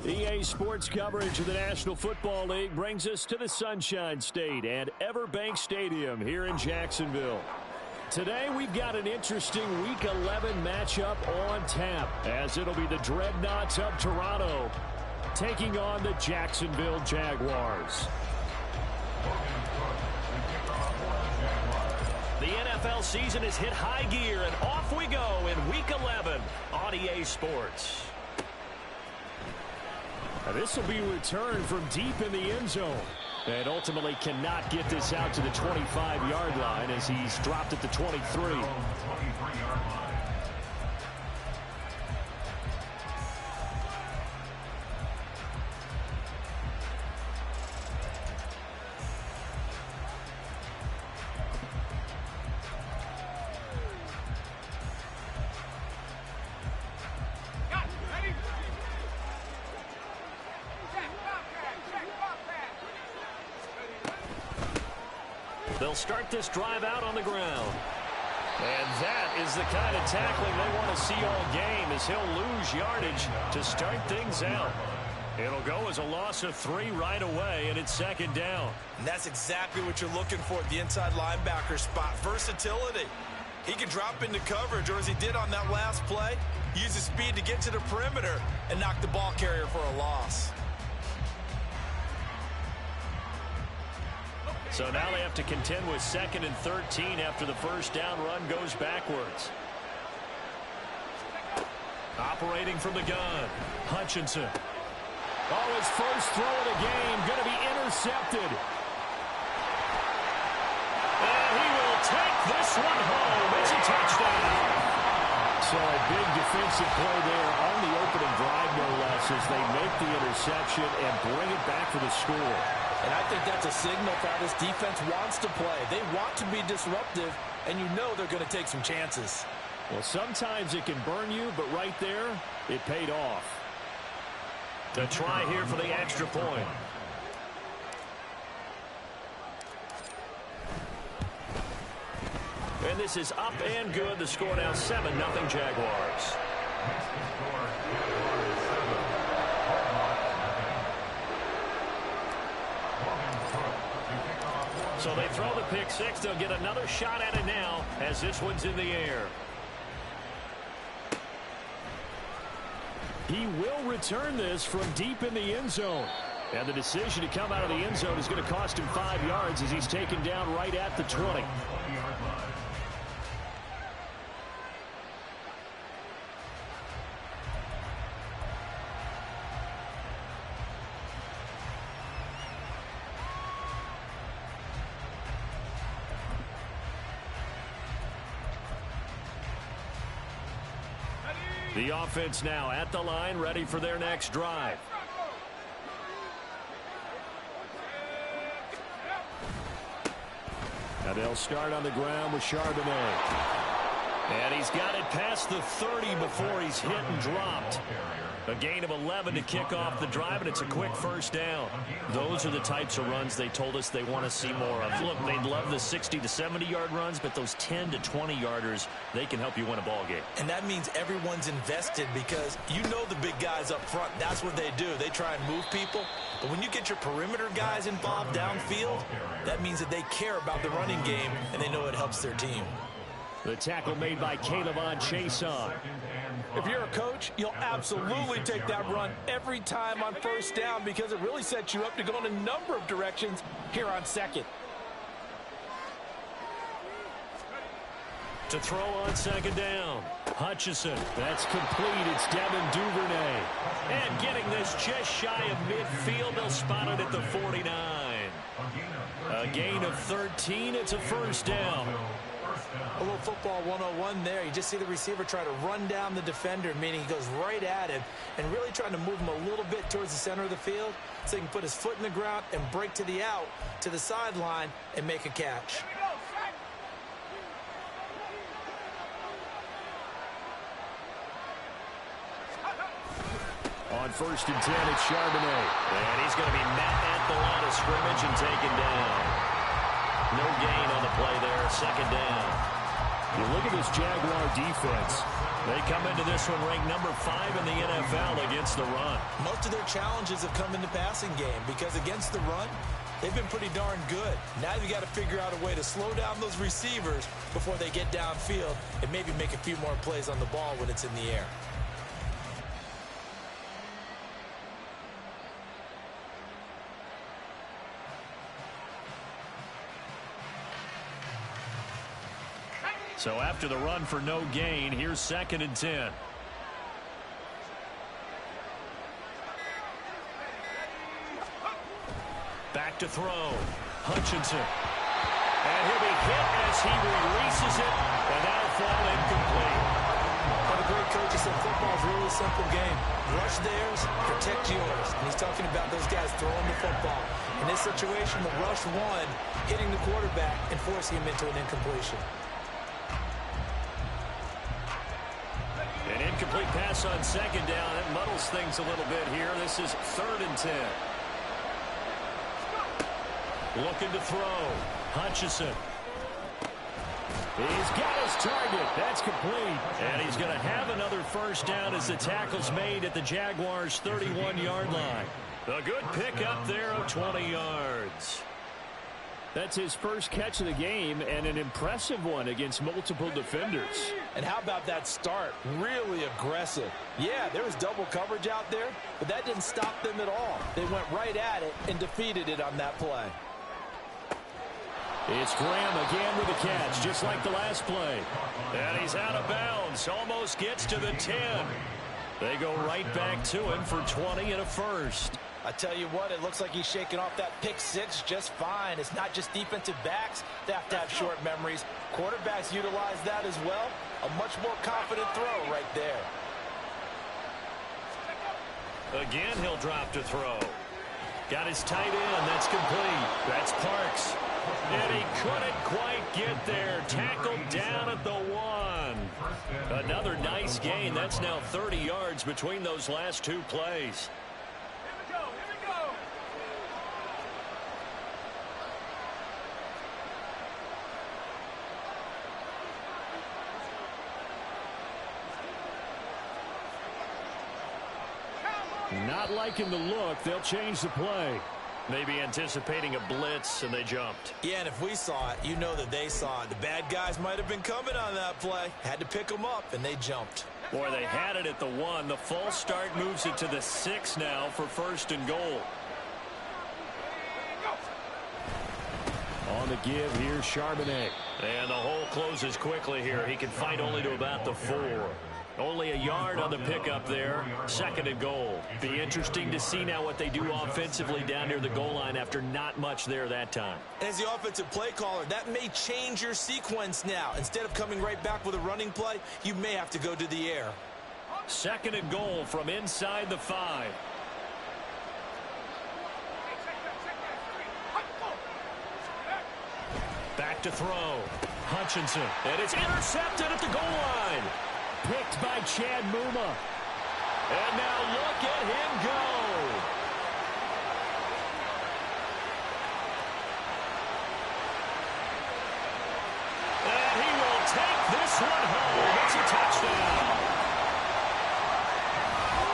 EA Sports coverage of the National Football League brings us to the Sunshine State and Everbank Stadium here in Jacksonville. Today we've got an interesting Week 11 matchup on tap, as it'll be the Dreadnoughts of Toronto taking on the Jacksonville Jaguars. The NFL season has hit high gear, and off we go in Week 11 on EA Sports. Now this will be a return from deep in the end zone. And ultimately cannot get this out to the 25-yard line as he's dropped at the 23. They'll start this drive out on the ground. And that is the kind of tackling they want to see all game, as he'll lose yardage to start things out. It'll go as a loss of 3 right away, and it's second down. And that's exactly what you're looking for at the inside linebacker spot. Versatility. He can drop into coverage, or as he did on that last play, use his speed to get to the perimeter and knock the ball carrier for a loss. So now they have to contend with 2nd and 13 after the first down run goes backwards. Operating from the gun, Hutchinson. Oh, his first throw of the game going to be intercepted. And he will take this one home. It's a touchdown. So a big defensive play there on the opening drive, no less, as they make the interception and bring it back for the score. And I think that's a signal for how this defense wants to play. They want to be disruptive, and you know they're going to take some chances. Well, sometimes it can burn you, but right there, it paid off. The try here for the extra point. And this is up and good. The score now 7-0 Jaguars. So they throw the pick six. They'll get another shot at it now as this one's in the air. He will return this from deep in the end zone. And the decision to come out of the end zone is going to cost him 5 yards as he's taken down right at the 20. The offense now at the line, ready for their next drive. Now they'll start on the ground with Charbonnet. And he's got it past the 30 before he's hit and dropped. A gain of 11 to kick off the drive, and it's a quick first down. Those are the types of runs they told us they want to see more of. Look, they'd love the 60 to 70-yard runs, but those 10 to 20-yarders, they can help you win a ball game. And that means everyone's invested, because you know the big guys up front, that's what they do. They try and move people. But when you get your perimeter guys involved downfield, that means that they care about the running game, and they know it helps their team. The tackle made by Caleb Chason. If you're a coach, you'll absolutely take that run every time on first down, because it really sets you up to go in a number of directions here on second. To throw on second down, Hutchinson. That's complete. It's Devin Duvernay. And getting this just shy of midfield, they'll spot it at the 49. A gain of 13. It's a first down. A little football 101 there. You just see the receiver try to run down the defender, meaning he goes right at him, and really trying to move him a little bit towards the center of the field so he can put his foot in the ground and break to the out, to the sideline, and make a catch. On first and 10, it's Charbonnet. And he's going to be met at the line of scrimmage and taken down. No gain on the play there, second down. You look at this Jaguar defense. They come into this one ranked number 5 in the NFL against the run. Most of their challenges have come in the passing game because against the run, they've been pretty darn good. Now you got to figure out a way to slow down those receivers before they get downfield and maybe make a few more plays on the ball when it's in the air. So after the run for no gain, here's 2nd and 10. Back to throw. Hutchinson. And he'll be hit as he releases it, and that'll fall incomplete. Well, the great coach said football is a really simple game. Rush theirs, protect yours. And he's talking about those guys throwing the football. In this situation, the rush won, hitting the quarterback and forcing him into an incompletion. An incomplete pass on 2nd down. It muddles things a little bit here. This is 3rd and 10. Looking to throw. Hutchinson. He's got his target. That's complete. And he's going to have another first down as the tackle's made at the Jaguars' 31-yard line. A good pickup there of 20 yards. That's his first catch of the game, and an impressive one against multiple defenders. And how about that start? Really aggressive. Yeah, there was double coverage out there, but that didn't stop them at all. They went right at it and defeated it on that play. It's Graham again with a catch, just like the last play. And he's out of bounds, almost gets to the 10. They go right back to him for 20 and a first. I tell you what, it looks like he's shaking off that pick 6 just fine. It's not just defensive backs that have to have short memories. Quarterbacks utilize that as well. A much more confident throw right there. Again, he'll drop to throw. Got his tight end. That's complete. That's Parks. And he couldn't quite get there. Tackled down at the 1. Another nice gain. That's now 30 yards between those last 2 plays. Not liking the look. They'll change the play. Maybe anticipating a blitz, and they jumped. Yeah, and if we saw it, you know that they saw it. The bad guys might have been coming on that play. Had to pick them up, and they jumped. Boy, they had it at the 1. The false start moves it to the 6 now for 1st and goal. On the give, here's Charbonnet. And the hole closes quickly here. He can fight only to about the 4. Only a yard on the pickup there. 2nd and goal. Be interesting to see now what they do offensively down near the goal line after not much there that time. As the offensive play caller, that may change your sequence now. Instead of coming right back with a running play, you may have to go to the air. 2nd and goal from inside the 5. Back to throw. Hutchinson. And it's intercepted at the goal line. Picked by Chad Muma. And now look at him go. And he will take this one home. It's a touchdown.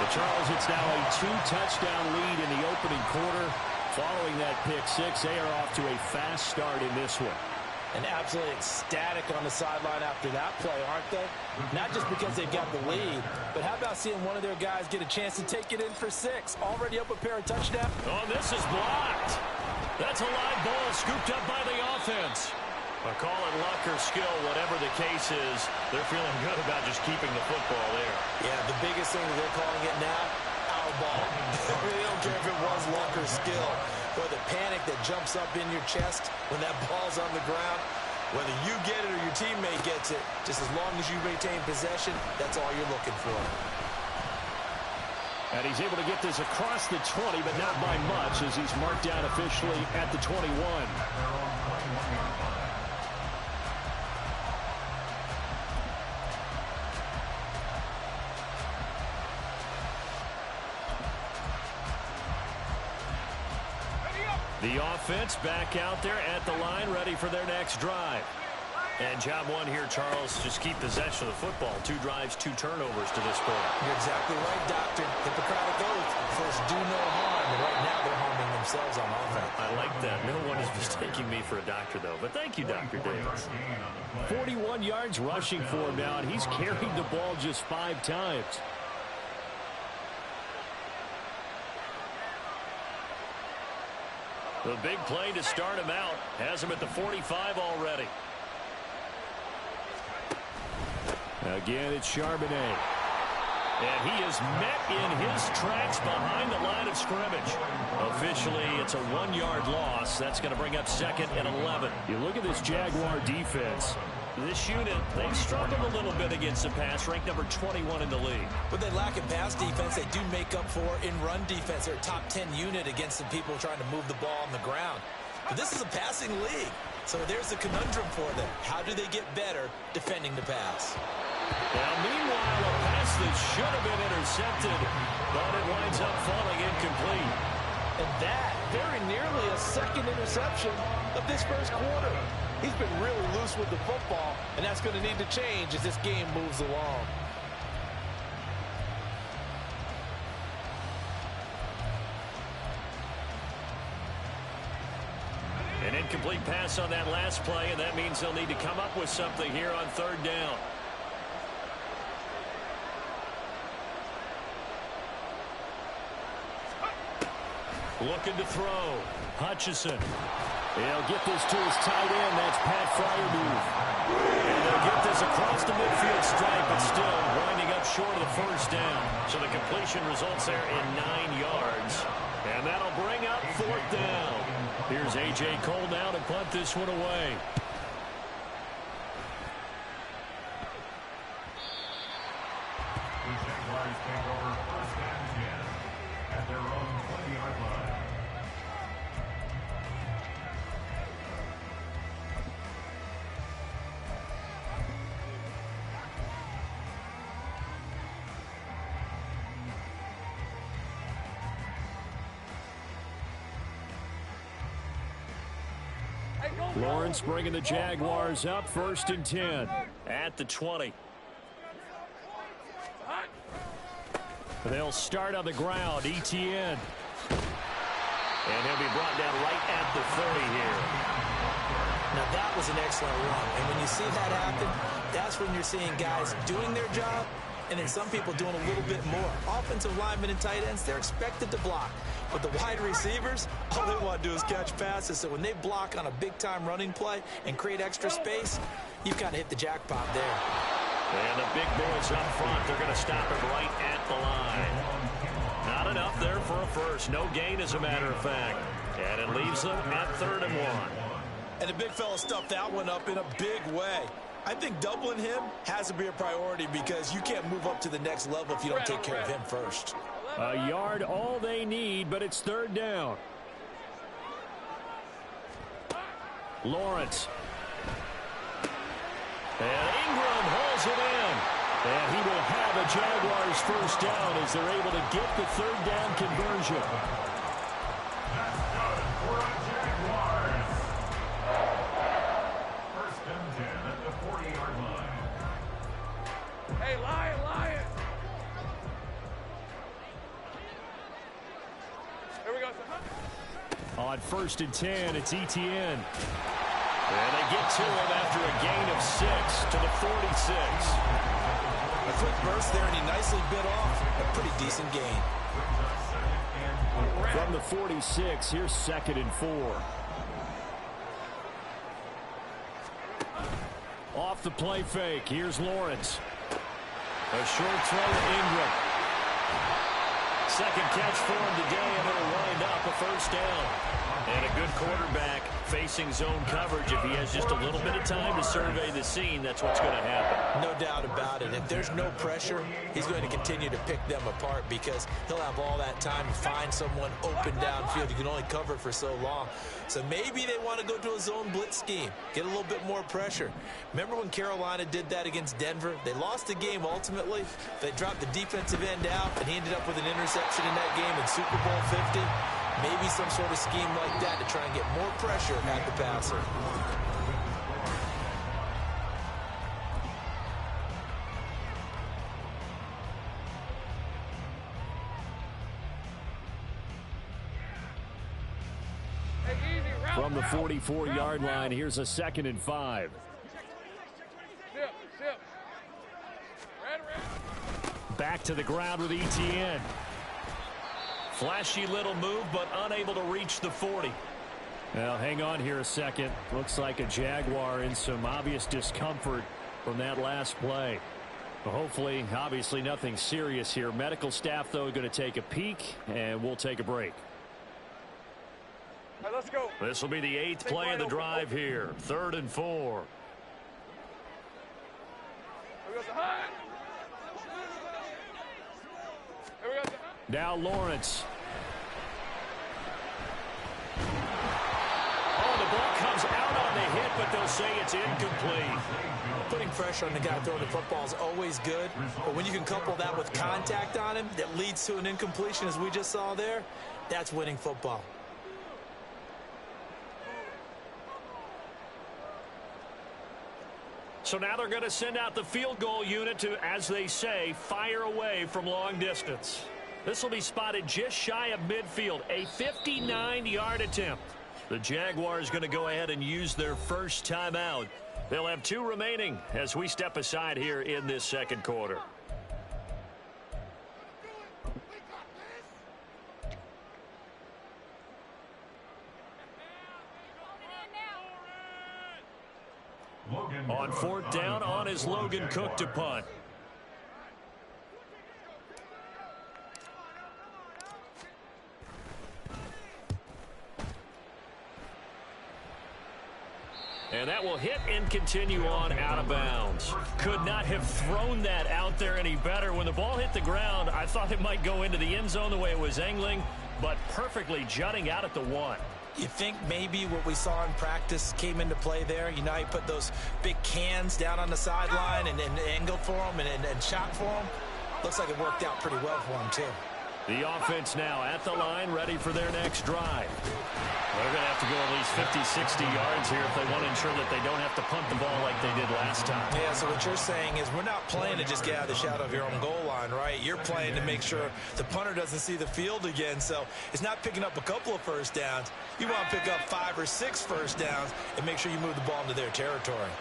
The Charles, it's now a 2-touchdown lead in the opening quarter. Following that pick 6, they are off to a fast start in this one. And absolutely ecstatic on the sideline after that play, aren't they? Not just because they've got the lead, but how about seeing one of their guys get a chance to take it in for 6? Already up a pair of touchdowns. Oh, this is blocked. That's a live ball scooped up by the offense. I call it luck or skill, whatever the case is. They're feeling good about just keeping the football there. Yeah, the biggest thing that they're calling it now, our ball. They don't care if it was luck or skill. Or the panic that jumps up in your chest when that ball's on the ground. Whether you get it or your teammate gets it, just as long as you retain possession, that's all you're looking for. And he's able to get this across the 20, but not by much, as he's marked down officially at the 21. The offense back out there at the line, ready for their next drive. And job one here, Charles, just keep possession of the football. 2 drives, 2 turnovers to this point. You're exactly right, Doctor. Hippocratic oath. First, do no harm. And right now, they're harming themselves on offense. I like that. No one is mistaking me for a doctor, though. But thank you, Dr. Davis. 41 yards rushing for him now, and he's carried the ball just 5 times. The big play to start him out. Has him at the 45 already. Again, it's Charbonnet. And he is met in his tracks behind the line of scrimmage. Officially, it's a 1-yard loss. That's going to bring up 2nd and 11. You look at this Jaguar defense. This unit, they struggled a little bit against the pass, ranked number 21 in the league. But they lack in pass defense. They do make up for in run defense. They're a top 10 unit against the people trying to move the ball on the ground. But this is a passing league. So there's a conundrum for them. How do they get better defending the pass? Now, meanwhile, a pass that should have been intercepted, but it winds up falling incomplete. And that very nearly a 2nd interception of this first quarter. He's been really loose with the football, and that's going to need to change as this game moves along. An incomplete pass on that last play, and that means they'll need to come up with something here on 3rd down. Looking to throw. Hutchison. He'll get this to his tight end. That's Pat Fryermuth. And they'll get this across the midfield stripe, but still winding up short of the 1st down. So the completion results there in 9 yards. And that'll bring up 4th down. Here's A.J. Cole now to punt this one away. The Jaguars take over 1st and 10 at their own 20-yard line. Lawrence bringing the Jaguars up 1st and 10. At the 20. They'll start on the ground. ETN. And he'll be brought down right at the 30 here. Now, that was an excellent run. And when you see that happen, that's when you're seeing guys doing their job and then some people doing a little bit more. Offensive linemen and tight ends, they're expected to block. But the wide receivers, all they want to do is catch passes. So when they block on a big-time running play and create extra space, you've kind of hit the jackpot there. And the big boys up front, they're going to stop it right at the line. Not enough there for a first. No gain, as a matter of fact. And it leaves them at 3rd and 1. And the big fella stuffed that one up in a big way. I think doubling him has to be a priority because you can't move up to the next level if you don't take care of him first. A yard all they need, but it's 3rd down. Lawrence. And Ingram holds it in. And he will have a Jaguars 1st down as they're able to get the 3rd down conversion. That's good for a Jaguars. 1st and 10 at the 40-yard line. Hey, Lion! Here we go. On 1st and 10, it's ETN. And they get to him after a gain of 6 to the 46. A quick burst there, and he nicely bit off a pretty decent gain. From the 46, here's 2nd and 4. Off the play fake, here's Lawrence. A short throw to Ingram. 2nd catch for him today, and it'll wind up a 1st down. And a good quarterback facing zone coverage. If he has just a little bit of time to survey the scene, that's what's going to happen. No doubt about it. If there's no pressure, he's going to continue to pick them apart because he'll have all that time to find someone open downfield. You can only cover for so long. So maybe they want to go to a zone blitz scheme, get a little bit more pressure. Remember when Carolina did that against Denver? They lost the game ultimately. They dropped the defensive end out, and he ended up with an interception in that game in Super Bowl 50. Maybe some sort of scheme like that to try and get more pressure at the passer. From the 44-yard line, here's a 2nd and 5. Back to the ground with ETN. Flashy little move, but unable to reach the 40. Well, hang on here a second. Looks like a Jaguar in some obvious discomfort from that last play. Well, hopefully, obviously nothing serious here. Medical staff, though, going to take a peek, and we'll take a break. All right, let's go. This will be the 8th play of the drive here. 3rd and 4. Now Lawrence. Oh, the ball comes out on the hit, but they'll say it's incomplete. Putting pressure on the guy throwing the football is always good, but when you can couple that with contact on him that leads to an incompletion, as we just saw there, that's winning football. So now they're going to send out the field goal unit to, as they say, fire away from long distance. This will be spotted just shy of midfield, a 59-yard attempt. The Jaguars going to go ahead and use their first timeout. They'll have 2 remaining as we step aside here in this 2nd quarter. On 4th down, on is Logan Cook to punt. And that will hit and continue on out of bounds. Could not have thrown that out there any better. When the ball hit the ground, I thought it might go into the end zone the way it was angling, but perfectly jutting out at the 1. You think maybe what we saw in practice came into play there? You know, you put those big cans down on the sideline and angled for them and shot for them. Looks like it worked out pretty well for them, too. The offense now at the line, ready for their next drive. They're going to have to go at least 50, 60 yards here if they want to ensure that they don't have to punt the ball like they did last time. Yeah, so what you're saying is we're not playing to just get out of the shadow of your own goal line, right? You're playing to make sure the punter doesn't see the field again. So it's not picking up a couple of first downs. You want to pick up 5 or 6 first downs and make sure you move the ball into their territory.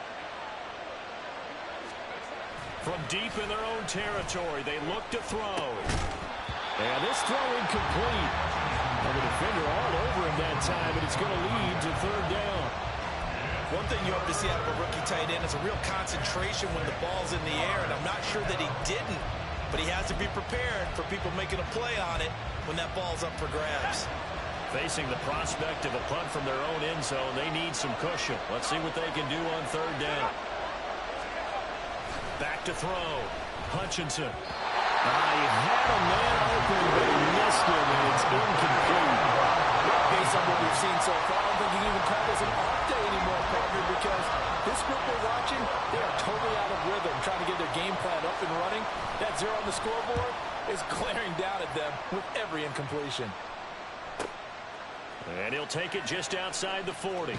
From deep in their own territory, they look to throw. And this throw incomplete. And the defender all over him that time, and it's going to lead to 3rd down. One thing you hope to see out of a rookie tight end is a real concentration when the ball's in the air, and I'm not sure that he didn't, but he has to be prepared for people making a play on it when that ball's up for grabs. Facing the prospect of a punt from their own end zone, they need some cushion. Let's see what they can do on 3rd down. Back to throw. Hutchinson. He had a man open, but he missed him, and it's incomplete. Based on what we've seen so far, I don't think you can even call this an off day anymore, partner, because this group we're watching, they are totally out of rhythm, trying to get their game plan up and running. That 0 on the scoreboard is glaring down at them with every incompletion. And he'll take it just outside the 40.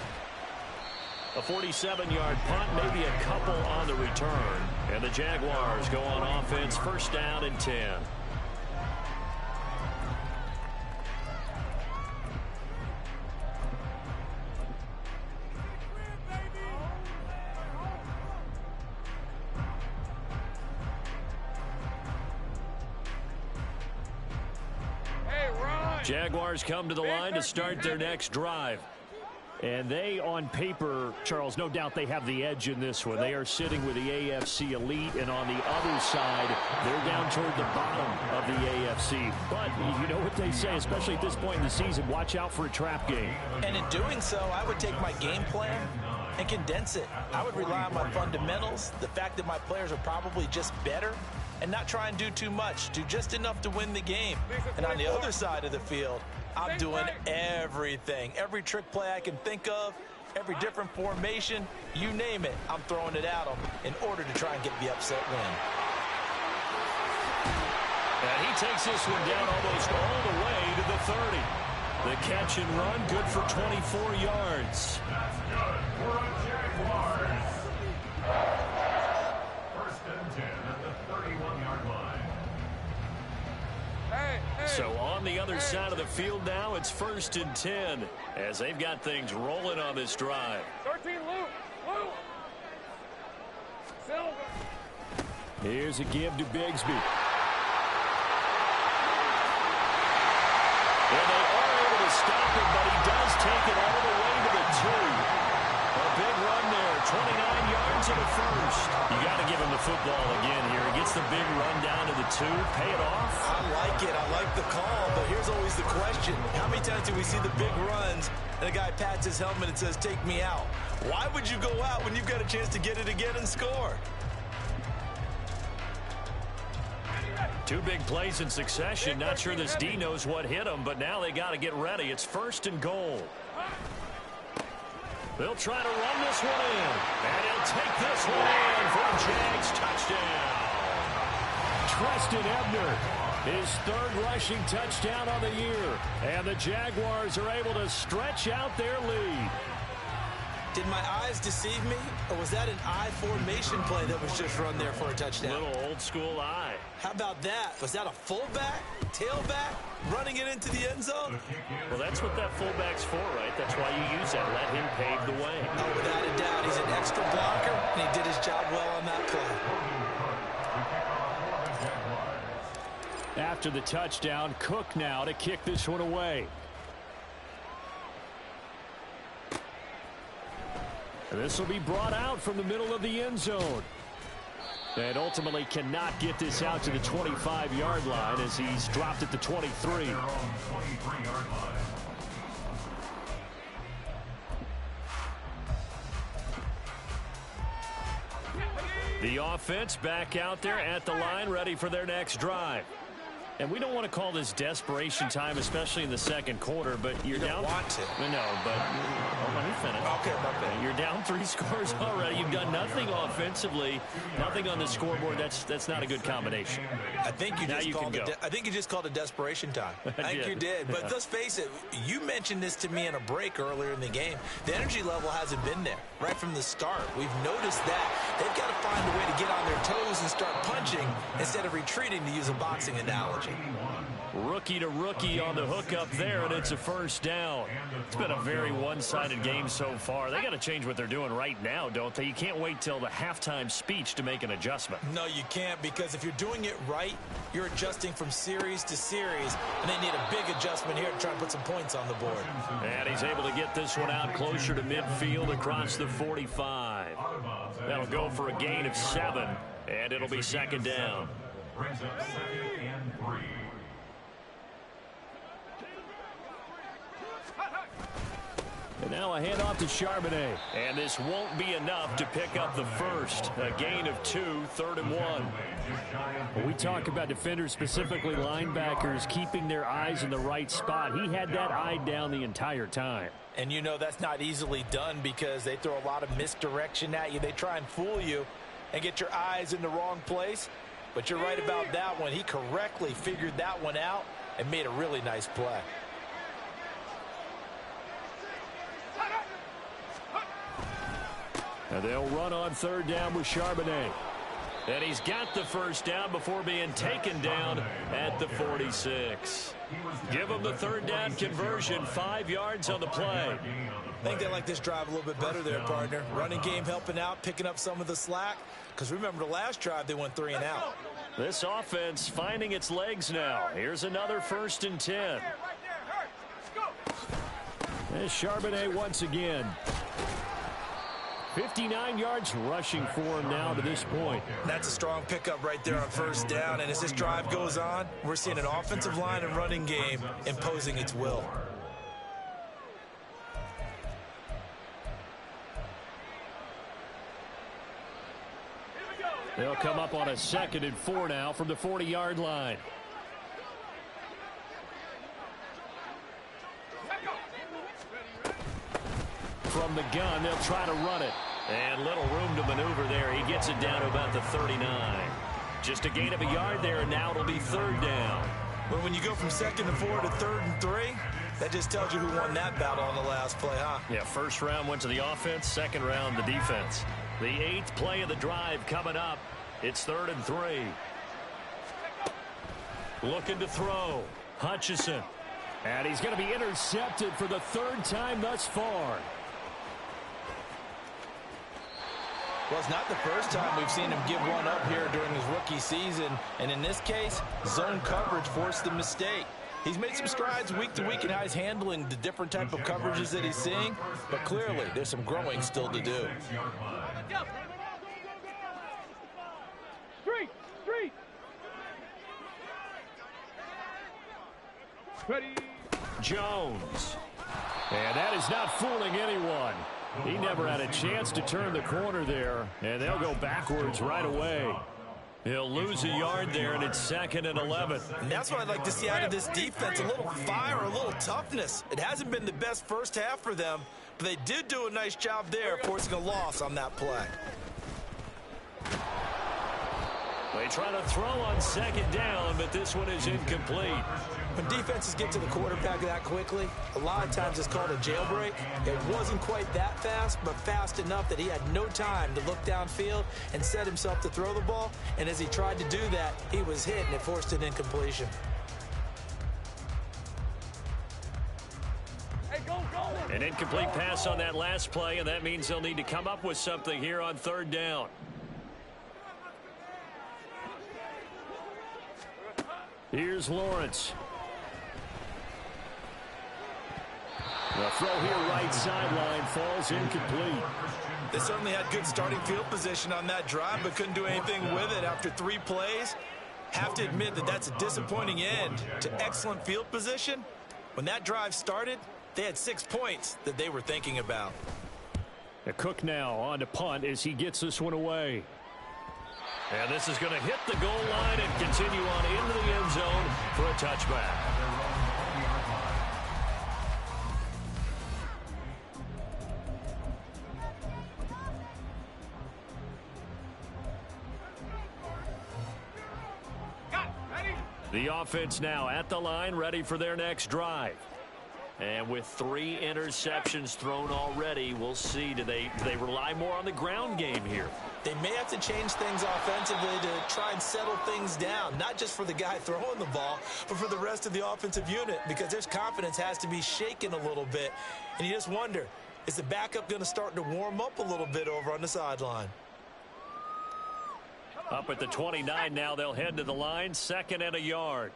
A 47-yard punt, maybe a couple on the return. And the Jaguars go on offense, 1st down and 10. Jaguars come to the line to start their next drive. And they, on paper, Charles, no doubt they have the edge in this one. They are sitting with the AFC elite, and on the other side, they're down toward the bottom of the AFC. But you know what they say, especially at this point in the season, watch out for a trap game. And in doing so, I would take my game plan and condense it. I would rely on my fundamentals, the fact that my players are probably just better, and not try and do too much, do just enough to win the game. And on the other side of the field, I'm doing everything. Every trick play I can think of, every different formation, you name it, I'm throwing it at them in order to try and get the upset win. And he takes this one down almost all the way to the 30. The catch and run, good for 24 yards. That's good for a Jaguars. 1st and 10 at the 31-yard line. So on the other side of the field now. It's 1st and 10 as they've got things rolling on this drive. 13, Lou. Silver. Here's a give to Bigsby. And they are able to stop him, but he does take it all the way to the 2. A big run there, 29 yards and a first. You got to give him the football again here. He gets the big run down to the 2. Pay it off. I like it. I like the call, but here's always the question. How many times do we see the big runs and a guy pats his helmet and says, take me out? Why would you go out when you've got a chance to get it again and score? 2 big plays in succession. Not sure this D knows what hit him, but now they got to get ready. It's 1st and goal. They'll try to run this one in. And he'll take this one in for a Jags touchdown. Treston Ebner, his 3rd rushing touchdown on the year. And the Jaguars are able to stretch out their lead. Did my eyes deceive me, or was that an I formation play that was just run there for a touchdown? Little old school eye. How about that? Was that a fullback, tailback, running it into the end zone? Well, that's what that fullback's for, right? That's why you use that. Let him pave the way. Oh, without a doubt, he's an extra blocker, and he did his job well on that play. After the touchdown, Cook now to kick this one away. This will be brought out from the middle of the end zone. And ultimately cannot get this out to the 25-yard line as he's dropped at the 23. The offense back out there at the line, ready for their next drive. And we don't want to call this desperation time, especially in the second quarter, but you're down. Want to. No, but let me finish. Okay, my bad. You're down 3 scores already. You've done nothing offensively, nothing on the scoreboard. That's not a good combination. I think you just called it desperation time. I think you did. But let's face it, you mentioned this to me in a break earlier in the game. The energy level hasn't been there right from the start. We've noticed that. They've got to find a way to get on their toes and start punching instead of retreating, to use a boxing analogy. Rookie to rookie on the hook up there, and it's a 1st down. It's been a very one-sided game so far. They got to change what they're doing right now, don't they? You can't wait till the halftime speech to make an adjustment. No, you can't, because if you're doing it right, you're adjusting from series to series, and they need a big adjustment here to try and put some points on the board. And he's able to get this one out closer to midfield across the 45. That'll go for a gain of 7, and it'll be 2nd down. Brings up 2nd and 3. And now a handoff to Charbonnet. And this won't be enough to pick up the first. A gain of 2, 3rd and 1. When we talk about defenders, specifically linebackers, keeping their eyes in the right spot, he had that eye down the entire time. And you know that's not easily done because they throw a lot of misdirection at you. They try and fool you and get your eyes in the wrong place. But you're right about that one. He correctly figured that one out and made a really nice play. And they'll run on 3rd down with Charbonnet. And he's got the 1st down before being taken down at the 46. Give him the 3rd down conversion, 5 yards on the play. I think they like this drive a little bit better there, partner. Running game helping out, picking up some of the slack. Because remember the last drive, they went 3 and out. This offense finding its legs now. Here's another 1st and 10. There's Charbonnet once again. 59 yards rushing for him now to this point. That's a strong pickup right there on 1st down. And as this drive goes on, we're seeing an offensive line and running game imposing its will. They'll come up on a 2nd and 4 now from the 40-yard line. From the gun, they'll try to run it. And little room to maneuver there. He gets it down to about the 39. Just a gain of a yard there, and now it'll be 3rd down. But when you go from 2nd and 4 to 3rd and 3, that just tells you who won that battle on the last play, huh? Yeah, 1st round went to the offense, 2nd round the defense. The 8th play of the drive coming up. It's 3rd and 3. Looking to throw. Hutchinson. And he's going to be intercepted for the third time thus far. Well, it's not the first time we've seen him give one up here during his rookie season. And in this case, zone coverage forced the mistake. He's made some strides week to week in how he's handling the different type of coverages that he's seeing. But clearly, there's some growing still to do. Street. Ready. Jones. And that is not fooling anyone. He never had a chance to turn the corner there, and they'll go backwards right away. He'll lose a yard there, and it's 2nd and 11. And that's what I'd like to see out of this defense, a little fire, a little toughness. It hasn't been the best first half for them, but they did do a nice job there forcing a loss on that play. They try to throw on 2nd down, but this one is incomplete. When defenses get to the quarterback that quickly, a lot of times it's called a jailbreak. It wasn't quite that fast, but fast enough that he had no time to look downfield and set himself to throw the ball. And as he tried to do that, he was hit, and it forced an incompletion. Hey, go. An incomplete pass on that last play, and that means they'll need to come up with something here on 3rd down. Here's Lawrence. The throw here right sideline falls incomplete. They certainly had good starting field position on that drive, but couldn't do anything with it after 3 plays. Have to admit that that's a disappointing end to excellent field position. When that drive started, they had 6 points that they were thinking about. Cook now on to punt as he gets this one away. And this is going to hit the goal line and continue on into the end zone for a touchback. The offense now at the line, ready for their next drive. And with 3 interceptions thrown already, we'll see. Do they rely more on the ground game here? They may have to change things offensively to try and settle things down, not just for the guy throwing the ball, but for the rest of the offensive unit, because their confidence has to be shaken a little bit. And you just wonder, is the backup going to start to warm up a little bit over on the sideline? Up at the 29 now, they'll head to the line, 2nd and a yard.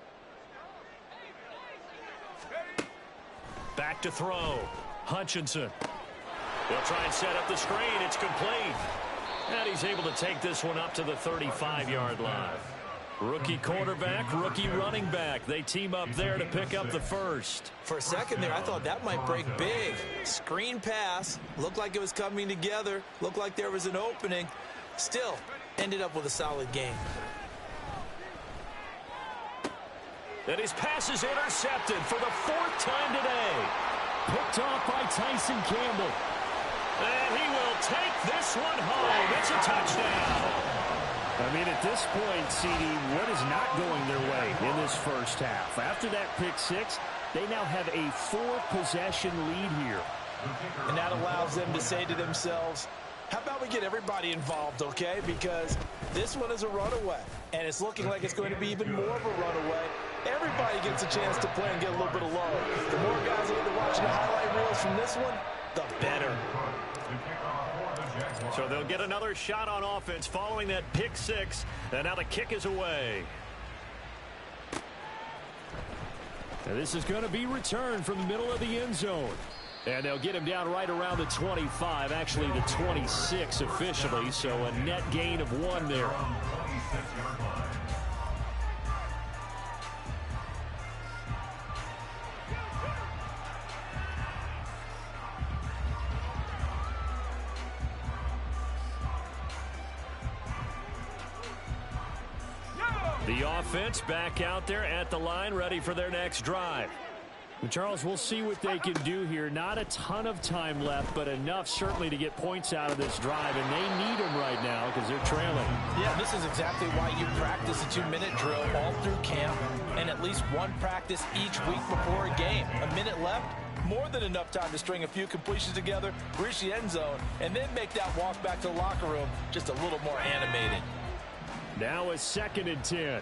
Back to throw. Hutchinson. They'll try and set up the screen. It's complete. And he's able to take this one up to the 35-yard line. Rookie quarterback, rookie running back. They team up there to pick up the first. For a second there, I thought that might break big. Screen pass. Looked like it was coming together. Looked like there was an opening. Still, ended up with a solid game. And his pass is intercepted for the 4th time today. Picked off by Tyson Campbell. And he will take this one home. It's a touchdown. I mean, at this point, CD, what is not going their way in this first half? After that pick 6, they now have a 4-possession lead here. And that allows them to say to themselves, how about we get everybody involved, okay? Because this one is a runaway, and it's looking like it's going to be even more of a runaway. Everybody gets a chance to play and get a little bit of love. The more guys that are watching the highlight reels from this one, the better. So they'll get another shot on offense following that pick 6, and now the kick is away. And this is going to be returned from the middle of the end zone. And they'll get him down right around the 25, actually the 26 officially, so a net gain of 1 there. The offense back out there at the line, ready for their next drive. Charles, we'll see what they can do here. Not a ton of time left, but enough certainly to get points out of this drive, and they need them right now because they're trailing. Yeah, this is exactly why you practice a 2-minute drill all through camp and at least one practice each week before a game. A minute left, more than enough time to string a few completions together, reach the end zone, and then make that walk back to the locker room just a little more animated. Now a 2nd and 10.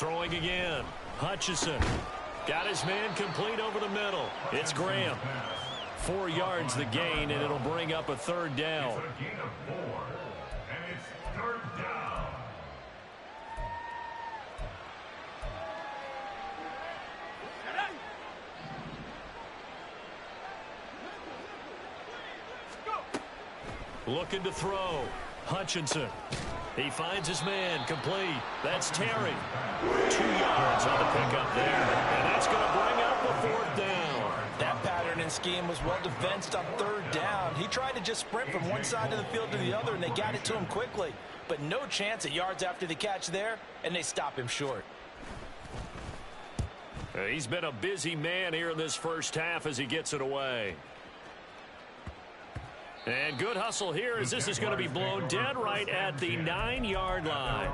Throwing again. Hutchinson. Got his man complete over the middle. It's Graham. 4 yards the gain, and it'll bring up a third down. It's a gain of 4, and it's third down. Looking to throw. Hutchinson. He finds his man complete. That's Terry. 2 yards on the pickup there. And that's going to bring up the fourth down. That pattern and scheme was well defensed on third down. He tried to just sprint from one side of the field to the other, and they got it to him quickly. But no chance at yards after the catch there, and they stop him short. He's been a busy man here in this first half as he gets it away. And good hustle here as this is going to be blown dead right at the 9-yard line.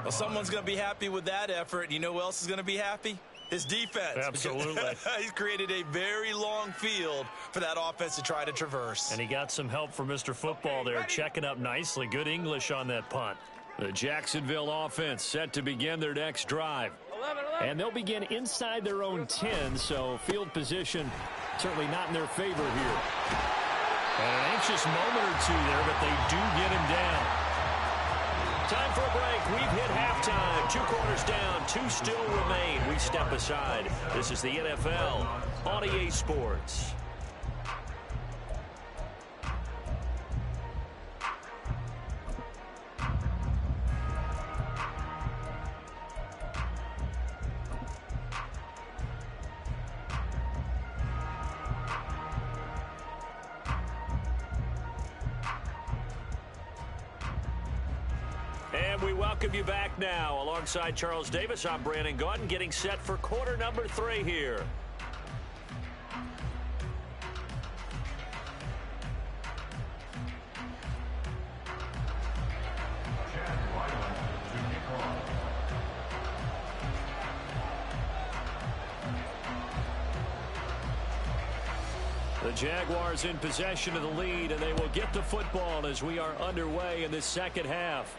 Well, someone's going to be happy with that effort. You know who else is going to be happy? His defense. Absolutely. He's created a very long field for that offense to try to traverse. And he got some help from Mr. Football there, checking up nicely. Good English on that punt. The Jacksonville offense set to begin their next drive. And they'll begin inside their own 10, so field position certainly not in their favor here. And an anxious moment or two there, but they do get him down. Time for a break. We've hit halftime. 2 quarters down. 2 still remain. We step aside. This is the NFL on EA Sports. And we welcome you back now. Alongside Charles Davis, I'm Brandon Gaudin, getting set for quarter number 3 here. The Jaguars in possession of the lead, and they will get the football as we are underway in this second half.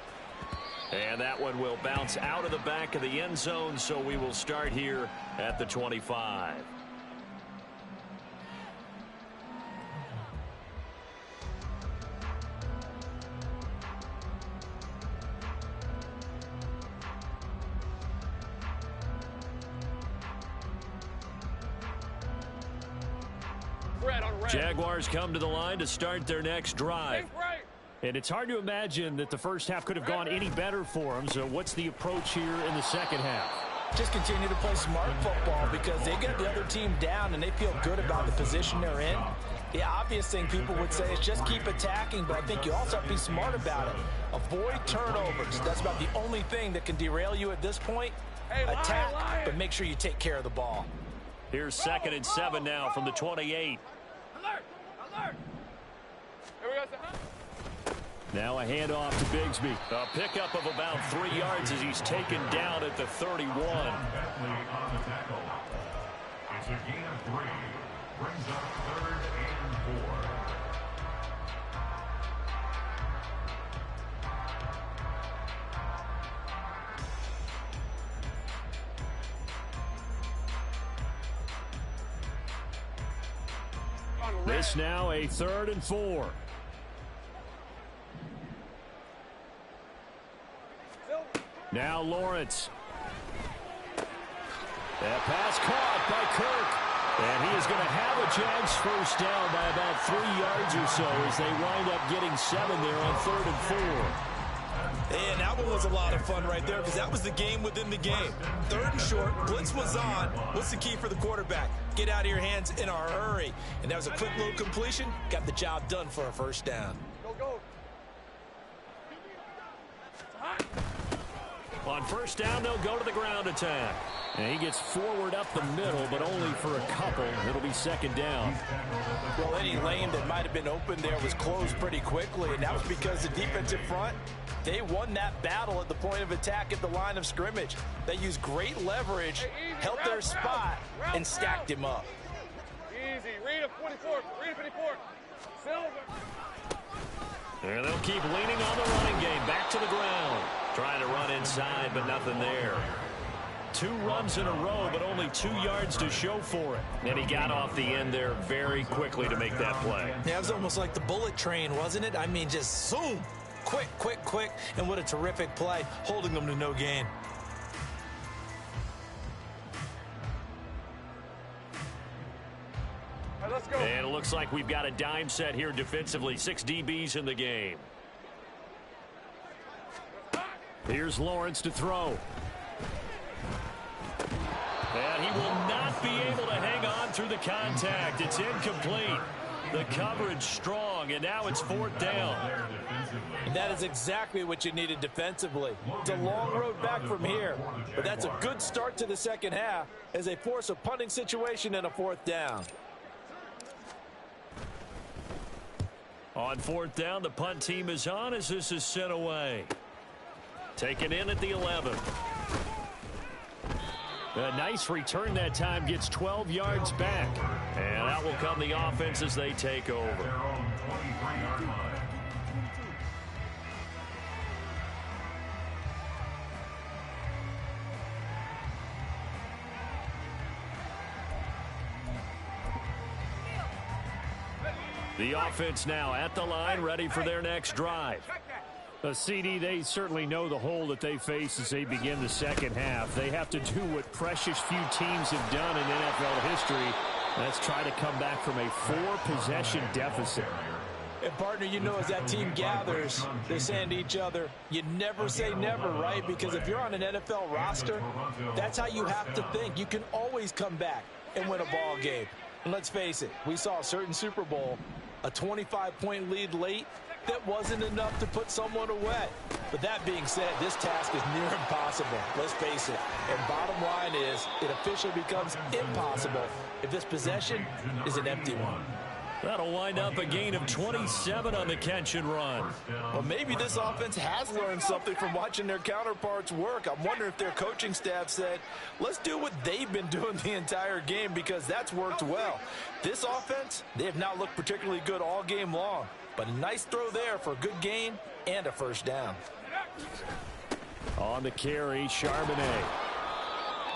And that one will bounce out of the back of the end zone, so we will start here at the 25. Jaguars come to the line to start their next drive. And it's hard to imagine that the first half could have gone any better for them. So what's the approach here in the second half? Just continue to play smart football because they get the other team down and they feel good about the position they're in. The obvious thing people would say is just keep attacking, but I think you also have to be smart about it. Avoid turnovers. That's about the only thing that can derail you at this point. Attack, but make sure you take care of the ball. Here's 2nd and 7 now from the 28. Alert! Alert! Here we go, sir. Now a handoff to Bigsby. A pickup of about 3 yards as he's taken down at the 31. Bentley on the tackle. It's a gain of 3. Brings up 3rd and 4. This now a 3rd and 4. Now Lawrence. That pass caught by Kirk. And he is going to have a Jags first down by about 3 yards or so as they wind up getting 7 there on 3rd and 4. And that one was a lot of fun right there because that was the game within the game. 3rd and short, blitz was on. What's the key for the quarterback? Get out of your hands in a hurry. And that was a quick little completion. Got the job done for a first down. Go, go. On first down, they'll go to the ground attack. And he gets forward up the middle, but only for a couple. It'll be 2nd down. Well, any lane that might have been open there was closed pretty quickly, and that was because the defensive front, they won that battle at the point of attack at the line of scrimmage. They used great leverage, held their spot, and stacked him up. Easy. Read a 24. Read a 54. Silver. And they'll keep leaning on the running game. Back to the ground. Trying to run inside, but nothing there. 2 runs in a row, but only 2 yards to show for it. And he got off the end there very quickly to make that play. Yeah, it was almost like the bullet train, wasn't it? I mean, just zoom. Quick, quick, quick. And what a terrific play, holding them to no gain. All right, let's go. And it looks like we've got a dime set here defensively. 6 DBs in the game. Here's Lawrence to throw. And he will not be able to hang on through the contact. It's incomplete. The coverage strong, and now it's 4th down. And that is exactly what you needed defensively. It's a long road back from here, but that's a good start to the second half as they force a punting situation and a 4th down. On 4th down, the punt team is on as this is sent away. Taken in at the 11. A nice return that time, gets 12 yards back. And that will come the offense as they take over. The offense now at the line, ready for their next drive. CD, they certainly know the hole that they face as they begin the second half. They have to do what precious few teams have done in NFL history. That's try to come back from a 4-possession deficit. And, partner, you know as that team gathers, they're saying to each other, you never say never, right? Because if you're on an NFL roster, that's how you have to think. You can always come back and win a ball game. And let's face it, we saw a certain Super Bowl, a 25-point lead late, that wasn't enough to put someone away. But that being said, this task is near impossible. Let's face it. And bottom line is, it officially becomes impossible if this possession is an empty one. That'll wind up a gain of 27 on the catch and run. Well, maybe this offense has learned something from watching their counterparts work. I'm wondering if their coaching staff said, let's do what they've been doing the entire game, because that's worked well. This offense, they have not looked particularly good all game long. But a nice throw there for a good gain and a 1st down. On the carry, Charbonnet.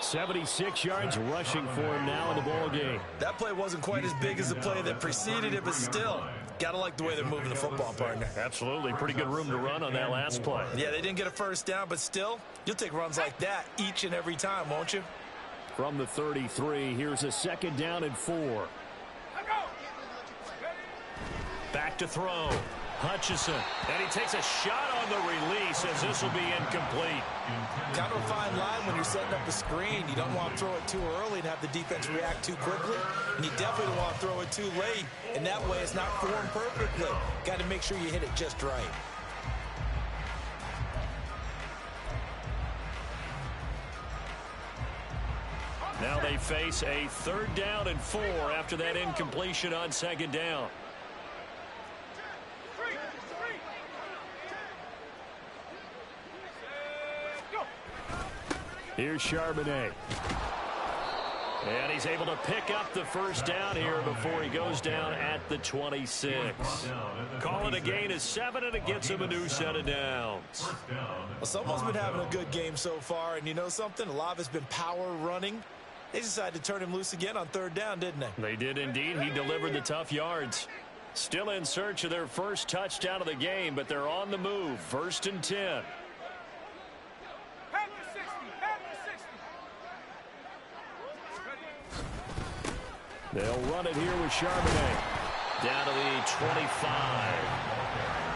76 yards rushing for him now in the ball game. That play wasn't quite as big as the play that preceded it, but still, gotta like the way they're moving the football, partner. Absolutely. Pretty good room to run on that last play. Yeah, they didn't get a 1st down, but still, you'll take runs like that each and every time, won't you? From the 33, here's a 2nd down and 4. Back to throw. Hutchinson. And he takes a shot on the release as this will be incomplete. Kind of a fine line when you're setting up a screen. You don't want to throw it too early and have the defense react too quickly. And you definitely don't want to throw it too late. And that way it's not formed perfectly. Got to make sure you hit it just right. Now they face a 3rd down and 4 after that incompletion on 2nd down. Here's Charbonnet. And he's able to pick up the 1st down here before he goes down at the 26. Call it a gain of 7, and it gets him a new set of downs. Well, someone's been having a good game so far, and you know something? A lot of it's been power running. They decided to turn him loose again on 3rd down, didn't they? They did indeed. He delivered the tough yards. Still in search of their first touchdown of the game, but they're on the move. 1st and 10. They'll run it here with Charbonnet. Down to the 25.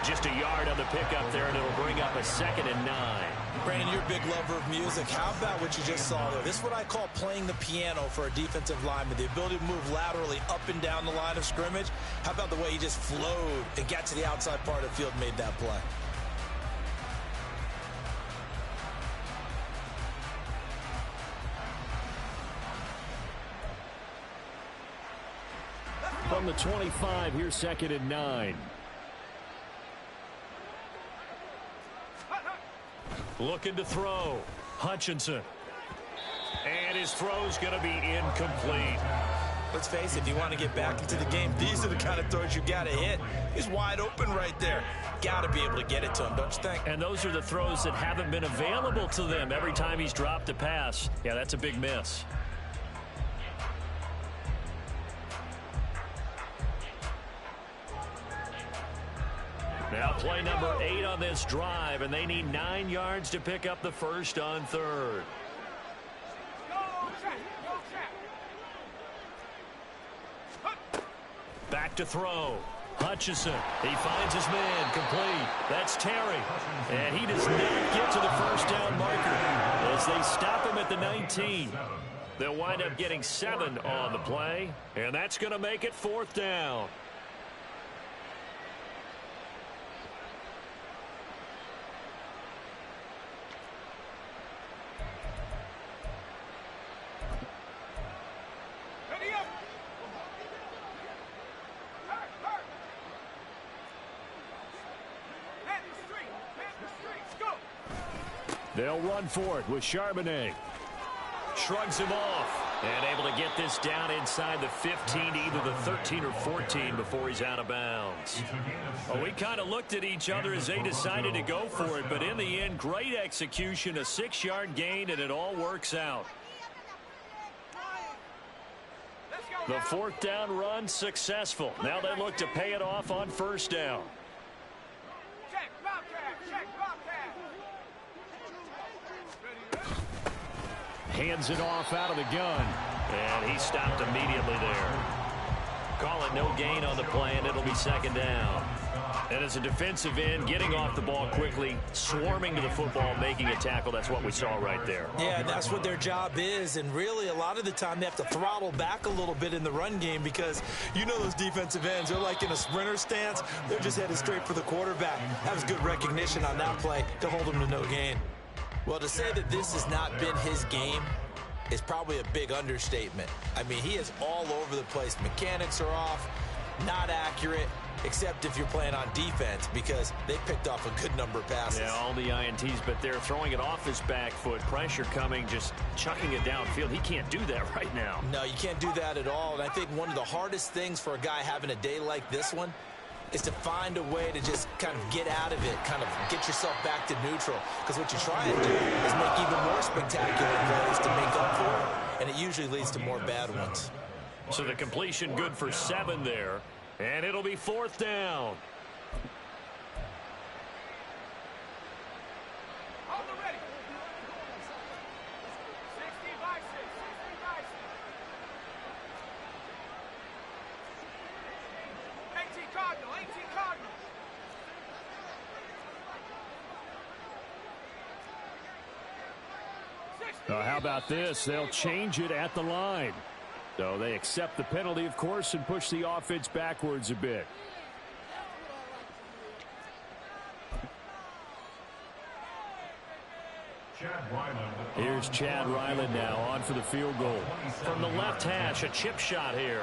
Just a yard on the pickup there, and it'll bring up a 2nd and 9. Brandon, you're a big lover of music. How about what you just saw there? This is what I call playing the piano for a defensive lineman. The ability to move laterally up and down the line of scrimmage. How about the way he just flowed and got to the outside part of the field and made that play? From the 25, here's 2nd and 9. Looking to throw. Hutchinson. And his throw's going to be incomplete. let's face it, if you want to get back into the game, these are the kind of throws you got to hit. He's wide open right there. Got to be able to get it to him, don't you think? And those are the throws that haven't been available to them every time he's dropped a pass. Yeah, that's a big miss. Now play number 8 on this drive, and they need 9 yards to pick up the first on third. Back to throw. Hutchison. He finds his man. Complete. That's Terry. And he does not get to the first down marker as they stop him at the 19. They'll wind up getting 7 on the play, and that's going to make it 4th down. They'll run for it with Charbonnet. Shrugs him off. And able to get this down inside the 15, either the 13 or 14 before he's out of bounds. Well, we kind of looked at each other as they decided to go for it, but in the end, great execution, a 6-yard gain, and it all works out. The 4th down run successful. Now they look to pay it off on 1st down. Hands it off out of the gun. And he stopped immediately there. Call it no gain on the play, and it'll be 2nd down. And as a defensive end, getting off the ball quickly, swarming to the football, making a tackle, that's what we saw right there. Yeah, and that's what their job is. And really, a lot of the time, they have to throttle back a little bit in the run game because you know those defensive ends, they're like in a sprinter stance. They're just headed straight for the quarterback. That was good recognition on that play to hold him to no gain. Well, to say that this has not been his game is probably a big understatement. I mean, he is all over the place. Mechanics are off, not accurate, except if you're playing on defense because they picked off a good number of passes. Yeah, all the INTs, but they're throwing it off his back foot. Pressure coming, just chucking it downfield. He can't do that right now. No, you can't do that at all. And I think one of the hardest things for a guy having a day like this one is to find a way to just kind of get out of it, kind of get yourself back to neutral. Because what you try and do is make even more spectacular plays to make up for it, and it usually leads to more bad ones. So the completion good for 7 there, and it'll be 4th down. How about this? They'll change it at the line. So they accept the penalty, of course, and push the offense backwards a bit. Here's Chad Ryland now on for the field goal. From the left hash, a chip shot here.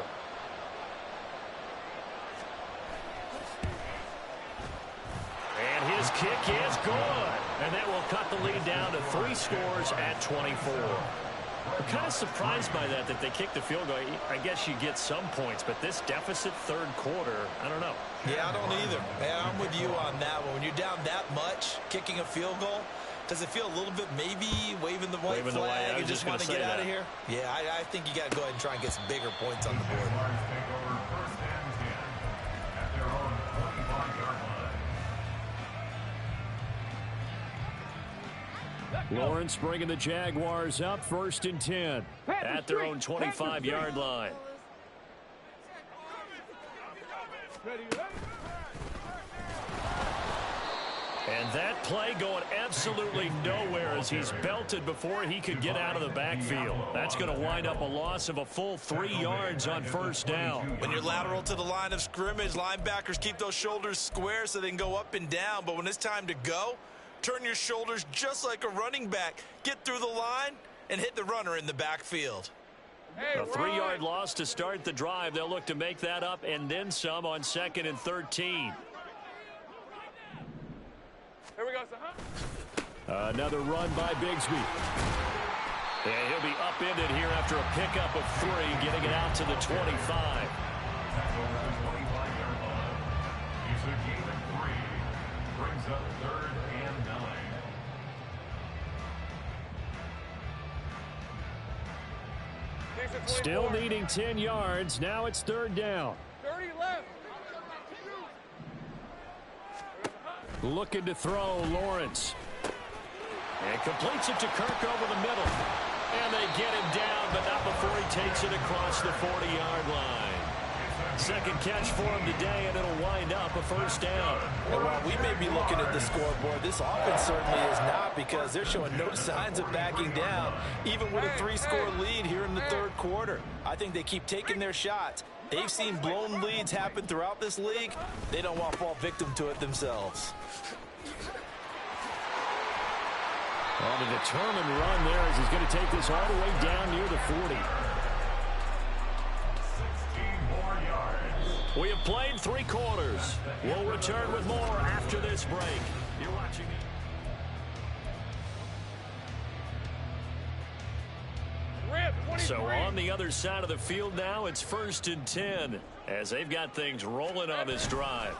And his kick is good. And that will cut the lead down to 3 scores at 24. I'm kind of surprised by that they kicked the field goal. I guess you get some points, but this deficit 3rd quarter, I don't know. Yeah, I don't either. Man, I'm with you on that one. When you're down that much, kicking a field goal, does it feel a little bit maybe waving the white flag and just want to get out of here? Yeah, I think you got to go ahead and try and get some bigger points on the board. Lawrence bringing the Jaguars up 1st and 10 at their own 25-yard line. And that play going absolutely nowhere as he's belted before he could get out of the backfield. That's going to wind up a loss of a full 3 yards on 1st down. When you're lateral to the line of scrimmage, linebackers keep those shoulders square so they can go up and down. But when it's time to go, turn your shoulders just like a running back. Get through the line and hit the runner in the backfield. A 3-yard loss to start the drive. They'll look to make that up and then some on 2nd and 13. Here we go, son. Another run by Bigsby. And he'll be upended here after a pickup of 3, getting it out to the 25. That's over the 25-yard line. He's a gain of 3. Brings up 3rd and 9. Still needing 10 yards. Now it's 3rd down. 30 left. Looking to throw, Lawrence. And completes it to Kirk over the middle. And they get him down, but not before he takes it across the 40-yard line. Second catch for him today, and it'll wind up a 1st down. And while we may be looking at the scoreboard, this offense certainly is not, because they're showing no signs of backing down, even with a 3-score lead here in the 3rd quarter. I think they keep taking their shots. They've seen blown leads happen throughout this league. They don't want to fall victim to it themselves. On a determined run there as he's going to take this all the way down near the 40. 16 more yards. We have played 3 quarters. We'll return with more after this break. You're watching So on the other side of the field now, it's 1st and 10 as they've got things rolling on this drive.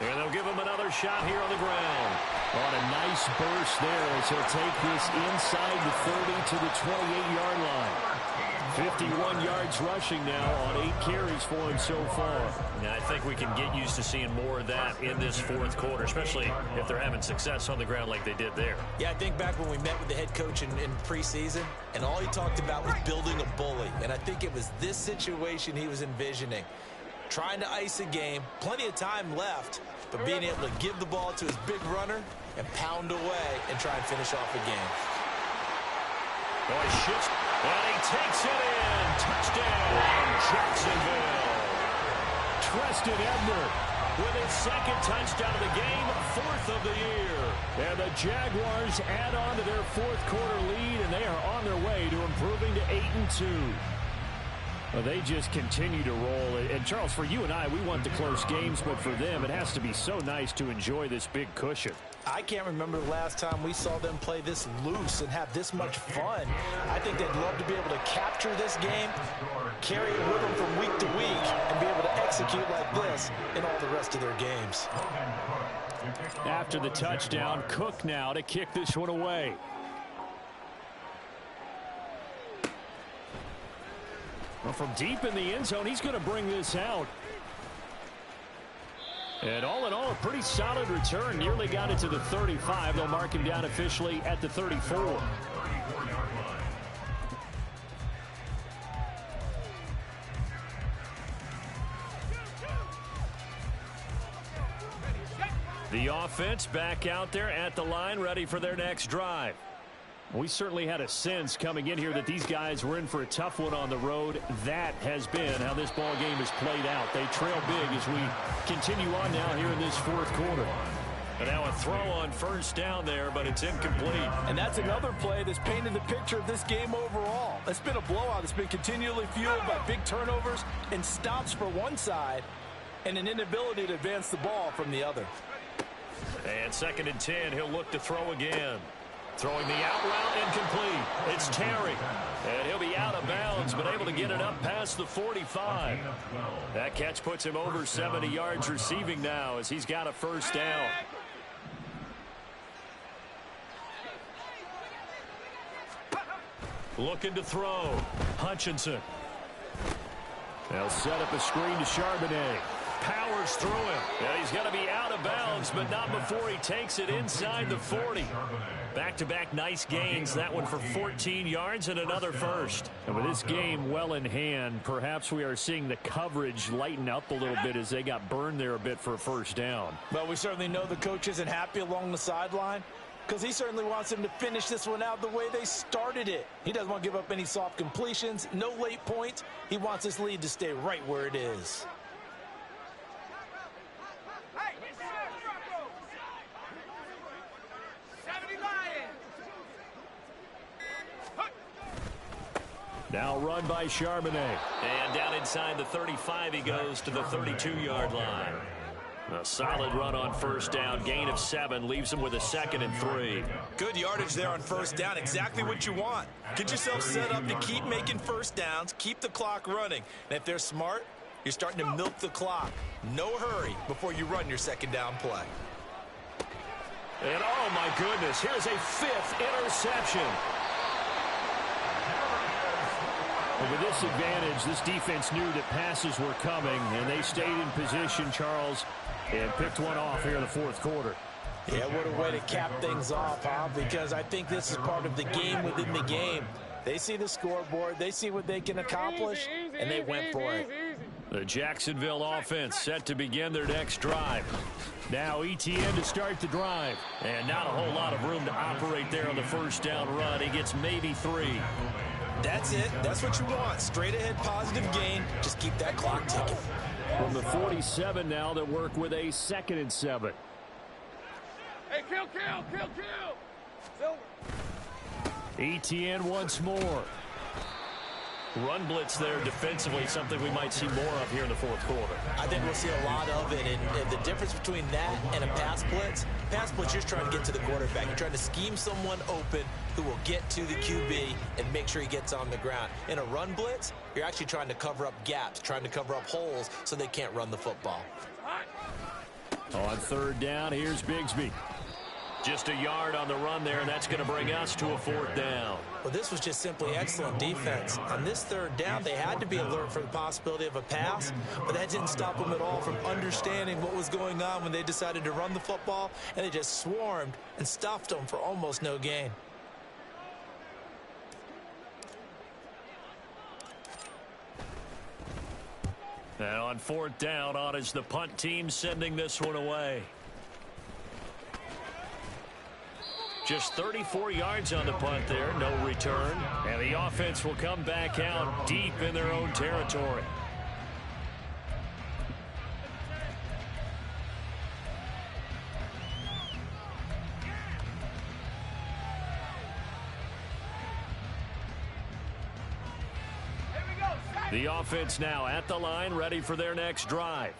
And they'll give him another shot here on the ground. On a nice burst there as he'll take this inside the 30 to the 28-yard line. 51 yards rushing now on 8 carries for him so far. Now, I think we can get used to seeing more of that in this 4th quarter, especially if they're having success on the ground like they did there. Yeah, I think back when we met with the head coach in preseason, and all he talked about was building a bully. And I think it was this situation he was envisioning. Trying to ice a game, plenty of time left, but being able to give the ball to his big runner and pound away and try and finish off a game. Boy, shifts, and he takes it in. Touchdown, Jacksonville. Treston Ebner With his 2nd touchdown of the game, 4th of the year. And the Jaguars add on to their 4th quarter lead, and they are on their way to improving to 8-2. Well, they just continue to roll. And, Charles, for you and I, we want the close games, but for them, it has to be so nice to enjoy this big cushion. I can't remember the last time we saw them play this loose and have this much fun. I think they'd love to be able to capture this game, carry it with them from week to week, and be able to execute like this in all the rest of their games. After the touchdown, Cook now to kick this one away. Well, from deep in the end zone, he's going to bring this out. And all in all, a pretty solid return. Nearly got it to the 35. They'll mark him down officially at the 34. The offense back out there at the line, ready for their next drive. We certainly had a sense coming in here that these guys were in for a tough one on the road. That has been how this ball game has played out. They trail big as we continue on now here in this 4th quarter. And now a throw on 1st down there, but it's incomplete. And that's another play that's painted the picture of this game overall. It's been a blowout. It's been continually fueled by big turnovers and stops for one side and an inability to advance the ball from the other. And 2nd and 10, he'll look to throw again. Throwing the out route, incomplete. It's Terry. And he'll be out of bounds, but able to get it up past the 45. That catch puts him over 70 yards receiving now as he's got a 1st down. Looking to throw. Hutchinson. They'll set up a screen to Charbonnet. Powers through him. And he's going to be out of bounds, but not before he takes it inside the 40. Back-to-back nice gains. That one for 14 yards and another 1st. And with this game well in hand, perhaps we are seeing the coverage lighten up a little bit as they got burned there a bit for a 1st down. But we certainly know the coach isn't happy along the sideline because he certainly wants them to finish this one out the way they started it. He doesn't want to give up any soft completions, no late points. He wants this lead to stay right where it is. Now run by Charbonnet. And down inside the 35 he goes to the 32-yard line. A solid run on first down. Gain of 7 leaves them with a 2nd and 3. Good yardage there on first down. Exactly what you want. Get yourself set up to keep making first downs. Keep the clock running. And if they're smart, you're starting to milk the clock. No hurry before you run your second down play. And oh my goodness, here's a 5th interception. And with this advantage, this defense knew that passes were coming, and they stayed in position, Charles, and picked one off here in the 4th quarter. Yeah, what a way to cap things off, huh? Because I think this is part of the game within the game. They see the scoreboard, they see what they can accomplish, and they went for it. The Jacksonville offense set to begin their next drive. Now ETN to start the drive. And not a whole lot of room to operate there on the first down run. He gets maybe 3. That's it. That's what you want. Straight ahead positive gain. Just keep that clock ticking. From the 47 now, they work with a 2nd and 7. Hey, kill. Silver. ETN once more. Run blitz there defensively, something we might see more of here in the 4th quarter. I think we'll see a lot of it, and the difference between that and a pass blitz, you're just trying to get to the quarterback. You're trying to scheme someone open who will get to the QB and make sure he gets on the ground. In a run blitz, you're actually trying to cover up gaps, trying to cover up holes so they can't run the football. On 3rd down, here's Bigsby. Just a yard on the run there, and that's going to bring us to a 4th down. Well, this was just simply excellent defense. On this 3rd down, they had to be alert for the possibility of a pass, but that didn't stop them at all from understanding what was going on when they decided to run the football, and they just swarmed and stuffed them for almost no gain. And on 4th down, on is the punt team sending this one away. Just 34 yards on the punt there, no return. And the offense will come back out deep in their own territory. The offense now at the line, ready for their next drive.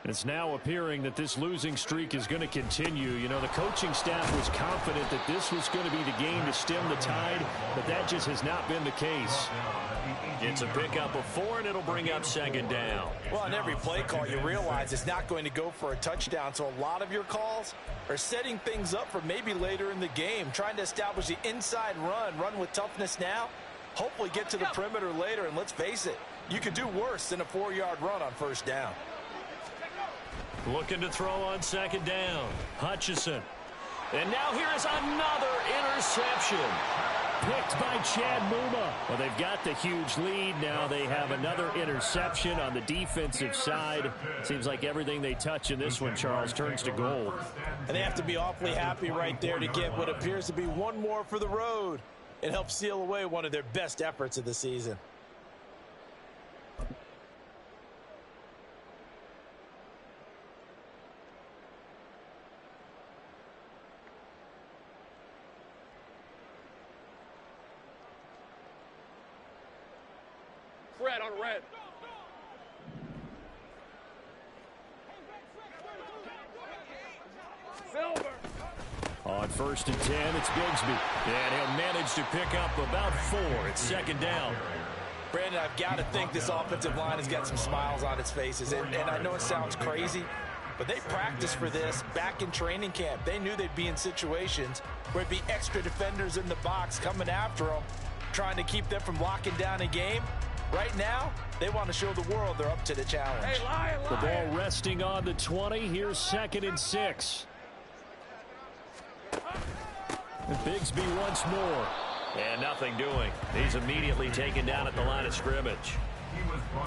It's now appearing that this losing streak is going to continue. You know, the coaching staff was confident that this was going to be the game to stem the tide, but that just has not been the case. It's a pickup of 4, and it'll bring up 2nd down. Well, on every play call, you realize it's not going to go for a touchdown, so a lot of your calls are setting things up for maybe later in the game, trying to establish the inside run with toughness now, hopefully get to the perimeter later, and let's face it, you could do worse than a 4-yard run on first down. Looking to throw on 2nd down. Hutchison. And now here is another interception. Picked by Chad Muma. Well, they've got the huge lead. Now they have another interception on the defensive side. Seems like everything they touch in this one, Charles, turns to gold. And they have to be awfully happy right there to get what appears to be one more for the road. It helps seal away one of their best efforts of the season. Red on red. Silver. On 1st and 10, it's Bigsby. And he'll manage to pick up about 4. It's 2nd down. Brandon, I've got to think this offensive line has got some smiles on its faces. And I know it sounds crazy, but they practiced for this back in training camp. They knew they'd be in situations where it'd be extra defenders in the box coming after them, trying to keep them from locking down a game. Right now, they want to show the world they're up to the challenge. Hey, lion. The ball resting on the 20. Here's 2nd and 6. And Bigsby once more. And nothing doing. He's immediately taken down at the line of scrimmage.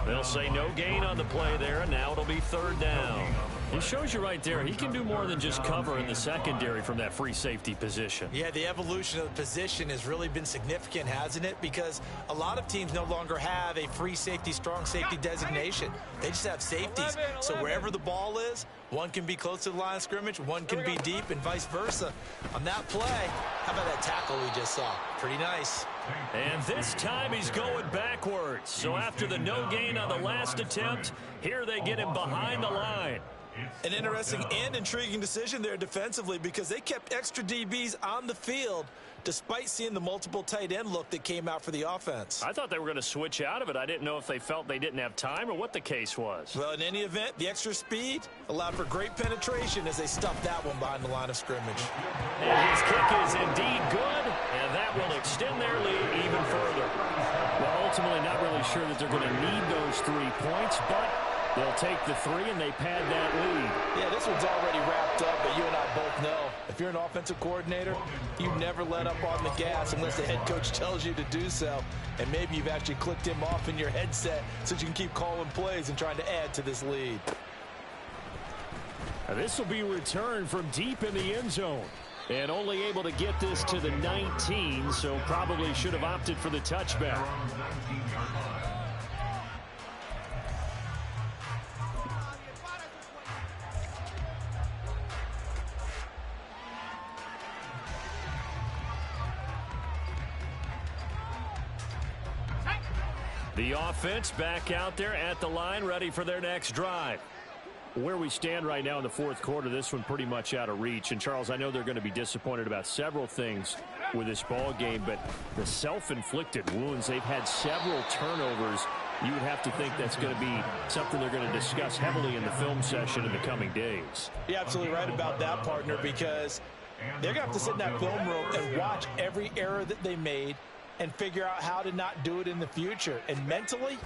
They'll say no gain on the play there, and now it'll be 3rd down. He shows you right there, he can do more than just cover in the secondary from that free safety position. Yeah, the evolution of the position has really been significant, hasn't it? Because a lot of teams no longer have a free safety, strong safety designation. They just have safeties. So wherever the ball is, one can be close to the line of scrimmage, one can be deep, and vice versa. On that play, how about that tackle we just saw? Pretty nice. And this time he's going backwards. So after the no gain on the last attempt, here they get him behind the line. An interesting and intriguing decision there defensively because they kept extra DBs on the field despite seeing the multiple tight end look that came out for the offense. I thought they were going to switch out of it. I didn't know if they felt they didn't have time or what the case was. Well, in any event, the extra speed allowed for great penetration as they stuffed that one behind the line of scrimmage. And his kick is indeed good, and that will extend their lead even further. Well, ultimately not really sure that they're going to need those 3 points, but they'll take the 3 and they pad that lead. Yeah, this one's already wrapped up, but you and I both know if you're an offensive coordinator, you never let up on the gas unless the head coach tells you to do so. And maybe you've actually clicked him off in your headset so you can keep calling plays and trying to add to this lead. Now, this will be returned from deep in the end zone. And only able to get this to the 19, so probably should have opted for the touchback. The offense back out there at the line, ready for their next drive. Where we stand right now in the fourth quarter, this one pretty much out of reach. And, Charles, I know they're going to be disappointed about several things with this ball game, but the self-inflicted wounds, they've had several turnovers. You would have to think that's going to be something they're going to discuss heavily in the film session in the coming days. You're absolutely right about that, partner, because they're going to have to sit in that film room and watch every error that they made and figure out how to not do it in the future. And mentally,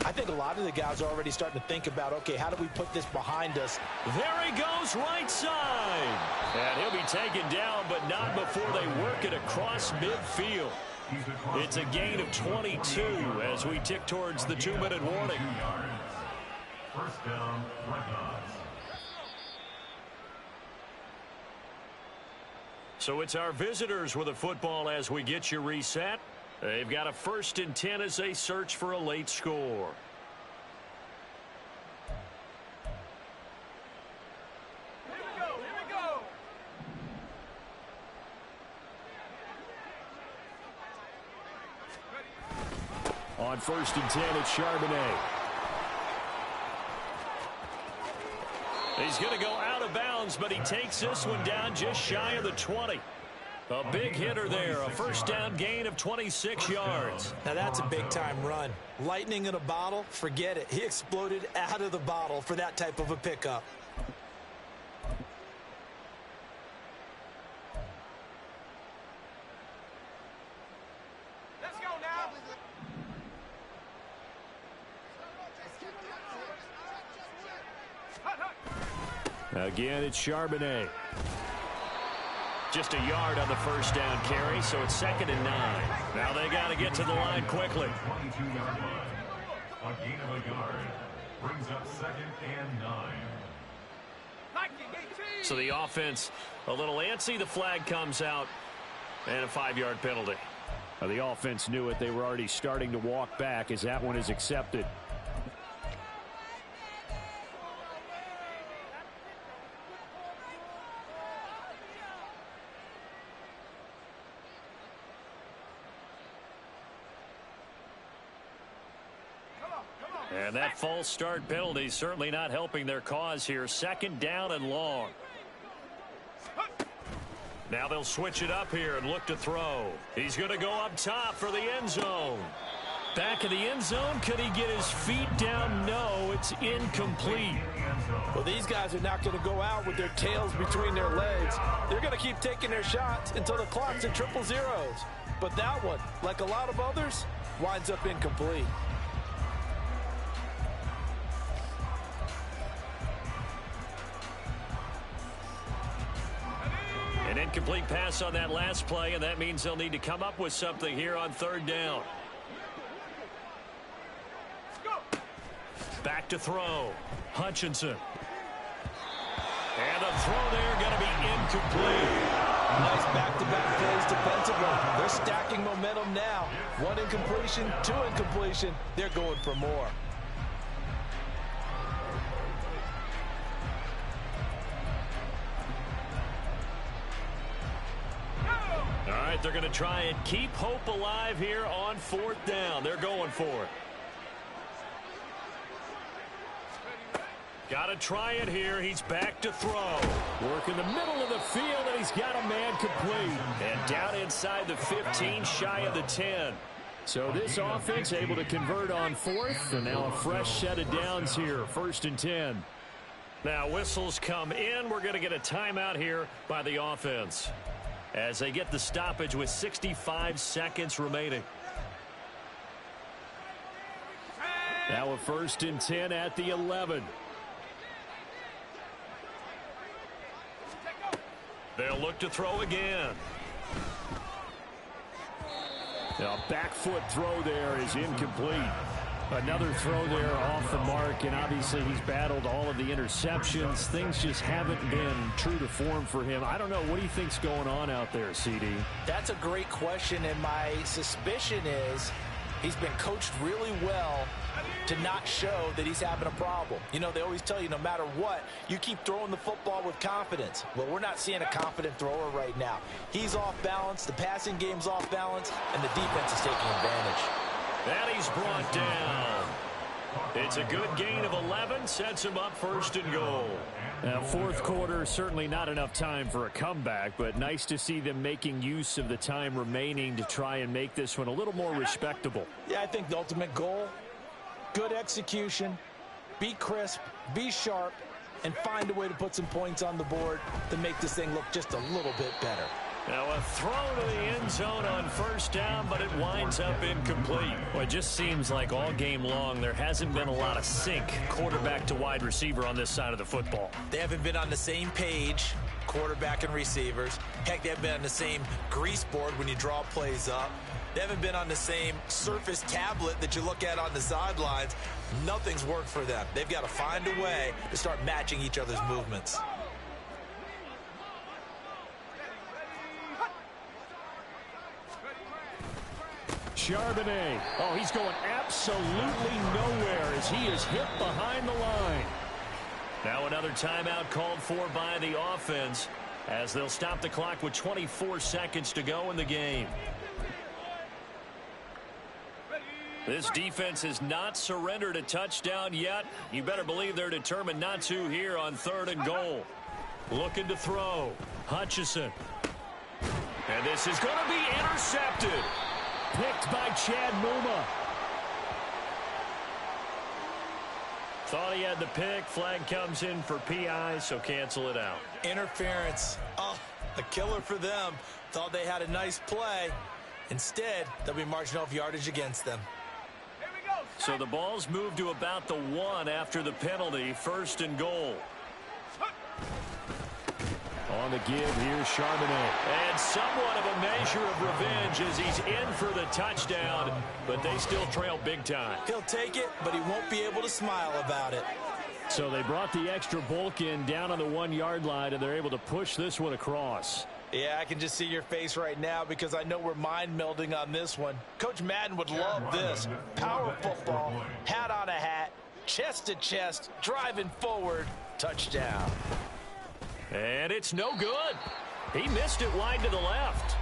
I think a lot of the guys are already starting to think about, okay, how do we put this behind us? There he goes, right side. And he'll be taken down, but not before they work it across midfield. It's a gain of 22 as we tick towards the 2-minute warning. First down, Dreadnoughts. So it's our visitors with a football as we get you reset. They've got a 1st and 10 as they search for a late score. Here we go, here we go. On 1st and 10, it's Charbonnet. He's going to go out of bounds, but he takes this one down just shy of the 20. A big hitter there, a 1st down gain of 26 yards. Now that's a big-time run. Lightning in a bottle, forget it. He exploded out of the bottle for that type of a pickup. Let's go now. Again, it's Charbonnet. Just a yard on the 1st down carry, so it's 2nd and 9. Now they got to get to the line quickly. 22-yard line. A gain of a yard. Brings up 2nd and 9. So the offense a little antsy. The flag comes out, and a 5-yard penalty. Now the offense knew it. They were already starting to walk back as that one is accepted. And that false start penalty certainly not helping their cause here. 2nd down and long. Now they'll switch it up here and look to throw. He's going to go up top for the end zone. Back of the end zone. Could he get his feet down? No, it's incomplete. Well, these guys are not going to go out with their tails between their legs. They're going to keep taking their shots until the clock's at 000. But that one, like a lot of others, winds up incomplete. An incomplete pass on that last play, and that means they'll need to come up with something here on 3rd down. Back to throw. Hutchinson. And the throw there going to be incomplete. Nice back-to-back plays defensively. They're stacking momentum now. 1 incompletion, 2 incompletion. They're going for more. All right, they're going to try and keep hope alive here on 4th down. They're going for it. Got to try it here. He's back to throw. Work in the middle of the field, and he's got a man complete. And down inside the 15, shy of the 10. So this offense able to convert on fourth, and now a fresh set of downs here, 1st and 10. Now whistles come in. We're going to get a timeout here by the offense as they get the stoppage with 65 seconds remaining. Now a 1st and 10 at the 11. They'll look to throw again. A back foot throw there is incomplete. Another throw there off the mark, and obviously he's battled all of the interceptions. Things just haven't been true to form for him. I don't know. What do you think's going on out there, CD? That's a great question, and my suspicion is he's been coached really well to not show that he's having a problem. You know, they always tell you no matter what, you keep throwing the football with confidence. Well, we're not seeing a confident thrower right now. He's off balance, the passing game's off balance, and the defense is taking advantage. And he's brought down. It's a good gain of 11, sets him up 1st and goal. Now, 4th quarter, certainly not enough time for a comeback, but nice to see them making use of the time remaining to try and make this one a little more respectable. Yeah, I think the ultimate goal, good execution, be crisp, be sharp, and find a way to put some points on the board to make this thing look just a little bit better. Now a throw to the end zone on 1st down, but it winds up incomplete. Well, it just seems like all game long there hasn't been a lot of sync quarterback to wide receiver on this side of the football. They haven't been on the same page, quarterback and receivers. Heck, they haven't been on the same grease board when you draw plays up. They haven't been on the same Surface tablet that you look at on the sidelines. Nothing's worked for them. They've got to find a way to start matching each other's movements. Charbonnet. Oh, he's going absolutely nowhere as he is hit behind the line. Now another timeout called for by the offense as they'll stop the clock with 24 seconds to go in the game. This defense has not surrendered a touchdown yet. You better believe they're determined not to here on 3rd and goal. Looking to throw. Hutchison. And this is going to be intercepted. Picked by Chad Muma. Thought he had the pick. Flag comes in for PI, so cancel it out. Interference. Oh, a killer for them. Thought they had a nice play. Instead, they'll be marching off yardage against them. So the ball's moved to about the 1 after the penalty. 1st and goal. On the give, here's Charbonnet. And somewhat of a measure of revenge as he's in for the touchdown, but they still trail big time. He'll take it, but he won't be able to smile about it. So they brought the extra bulk in down on the 1-yard line, and they're able to push this one across. Yeah, I can just see your face right now because I know we're mind melding on this one. Coach Madden would love this. Power football, hat on a hat, chest to chest, driving forward, touchdown. And it's no good. He missed it wide to the left.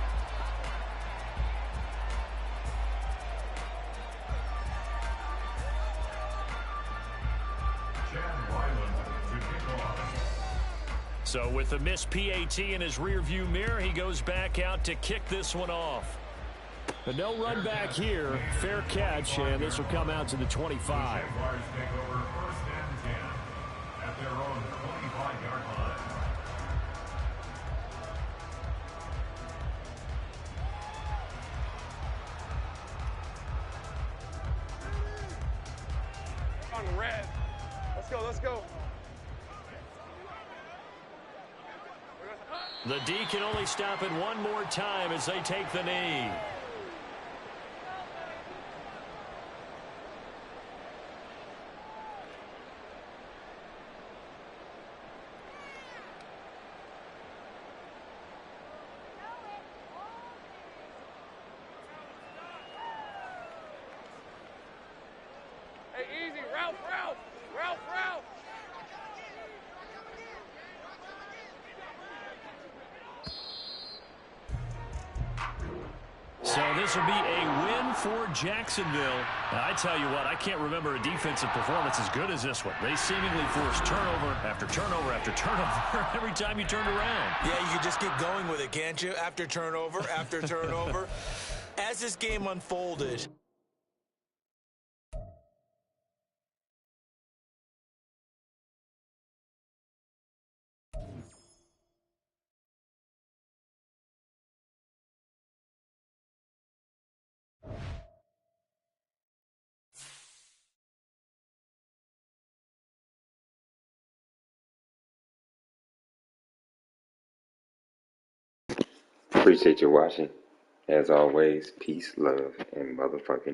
So with the missed PAT in his rearview mirror, he goes back out to kick this one off. But no run back here. Fair catch, and this will come out to the 25. On red. Let's go. The D can only stop it one more time as they take the knee. Hey, easy. Ralph. So this will be a win for Jacksonville. And I tell you what, I can't remember a defensive performance as good as this one. They seemingly forced turnover after turnover after turnover every time you turned around. Yeah, you can just keep going with it, can't you? After turnover, after turnover. As this game unfolded, Appreciate you watching. As always, peace, love, and motherfucking